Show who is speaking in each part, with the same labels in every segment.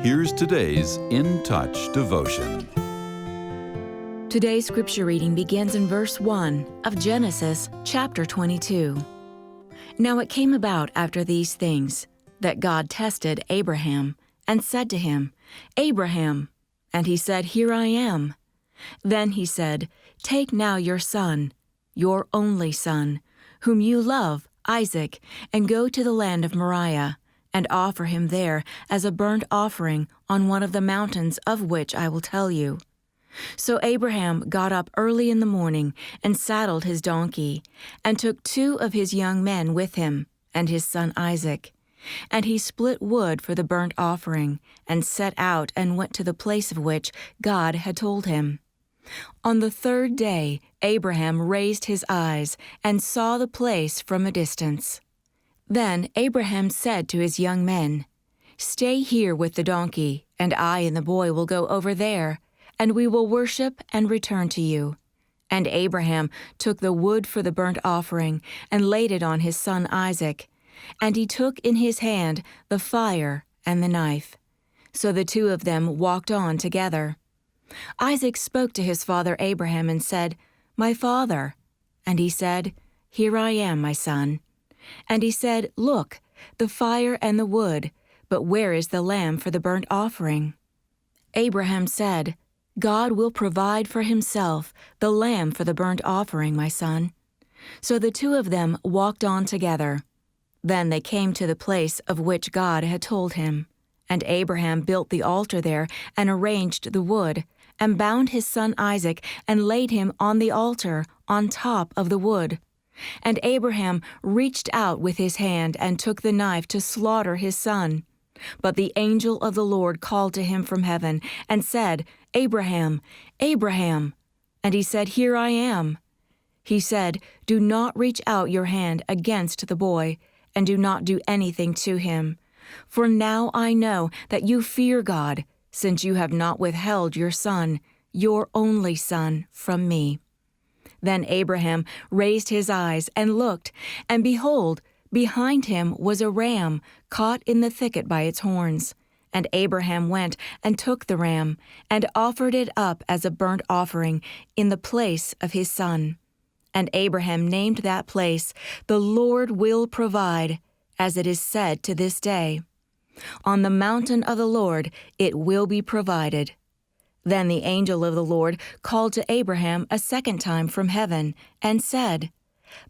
Speaker 1: Here's today's In Touch devotion.
Speaker 2: Today's scripture reading begins in verse 1 of Genesis chapter 22. Now it came about after these things that God tested Abraham and said to him, "Abraham." And he said, "Here I am." Then he said, "Take now your son, your only son, whom you love, Isaac, and go to the land of Moriah, and offer him there as a burnt offering on one of the mountains of which I will tell you." So Abraham got up early in the morning and saddled his donkey, and took 2 of his young men with him, and his son Isaac. And he split wood for the burnt offering, and set out and went to the place of which God had told him. On the 3rd day Abraham raised his eyes and saw the place from a distance. Then Abraham said to his young men, "Stay here with the donkey, and I and the boy will go over there, and we will worship and return to you." And Abraham took the wood for the burnt offering and laid it on his son Isaac, and he took in his hand the fire and the knife. So the 2 of them walked on together. Isaac spoke to his father Abraham and said, "My father." And he said, "Here I am, my son." And he said, "Look, the fire and the wood, but where is the lamb for the burnt offering?" Abraham said, "God will provide for himself the lamb for the burnt offering, my son." So the 2 of them walked on together. Then they came to the place of which God had told him. And Abraham built the altar there and arranged the wood, and bound his son Isaac and laid him on the altar on top of the wood. And Abraham reached out with his hand and took the knife to slaughter his son. But the angel of the Lord called to him from heaven and said, "Abraham, Abraham." And he said, "Here I am." He said, "Do not reach out your hand against the boy, and do not do anything to him. For now I know that you fear God, since you have not withheld your son, your only son, from me." Then Abraham raised his eyes and looked, and behold, behind him was a ram caught in the thicket by its horns. And Abraham went and took the ram, and offered it up as a burnt offering in the place of his son. And Abraham named that place, "The Lord will provide," as it is said to this day. On the mountain of the Lord it will be provided. Then the angel of the Lord called to Abraham a second time from heaven, and said,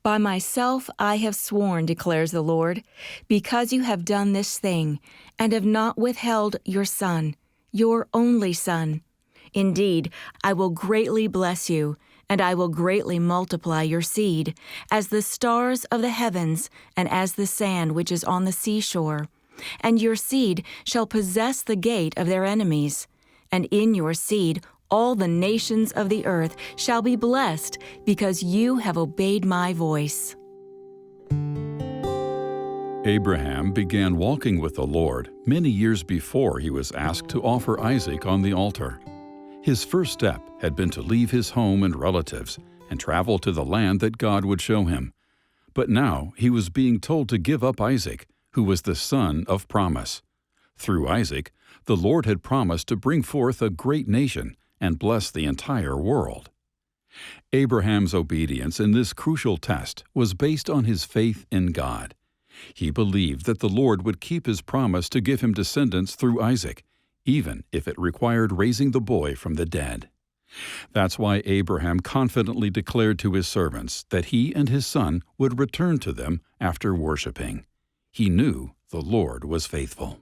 Speaker 2: "By myself I have sworn, declares the Lord, because you have done this thing, and have not withheld your son, your only son. Indeed, I will greatly bless you, and I will greatly multiply your seed, as the stars of the heavens, and as the sand which is on the seashore. And your seed shall possess the gate of their enemies. And in your seed all the nations of the earth shall be blessed, because you have obeyed my voice."
Speaker 1: Abraham began walking with the Lord many years before he was asked to offer Isaac on the altar. His first step had been to leave his home and relatives and travel to the land that God would show him. But now he was being told to give up Isaac, who was the son of promise. Through Isaac, the Lord had promised to bring forth a great nation and bless the entire world. Abraham's obedience in this crucial test was based on his faith in God. He believed that the Lord would keep his promise to give him descendants through Isaac, even if it required raising the boy from the dead. That's why Abraham confidently declared to his servants that he and his son would return to them after worshiping. He knew the Lord was faithful.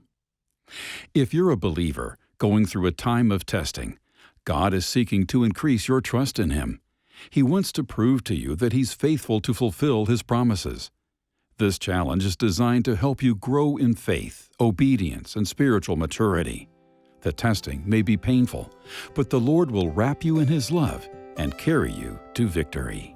Speaker 1: If you're a believer going through a time of testing, God is seeking to increase your trust in Him. He wants to prove to you that He's faithful to fulfill His promises. This challenge is designed to help you grow in faith, obedience, and spiritual maturity. The testing may be painful, but the Lord will wrap you in His love and carry you to victory.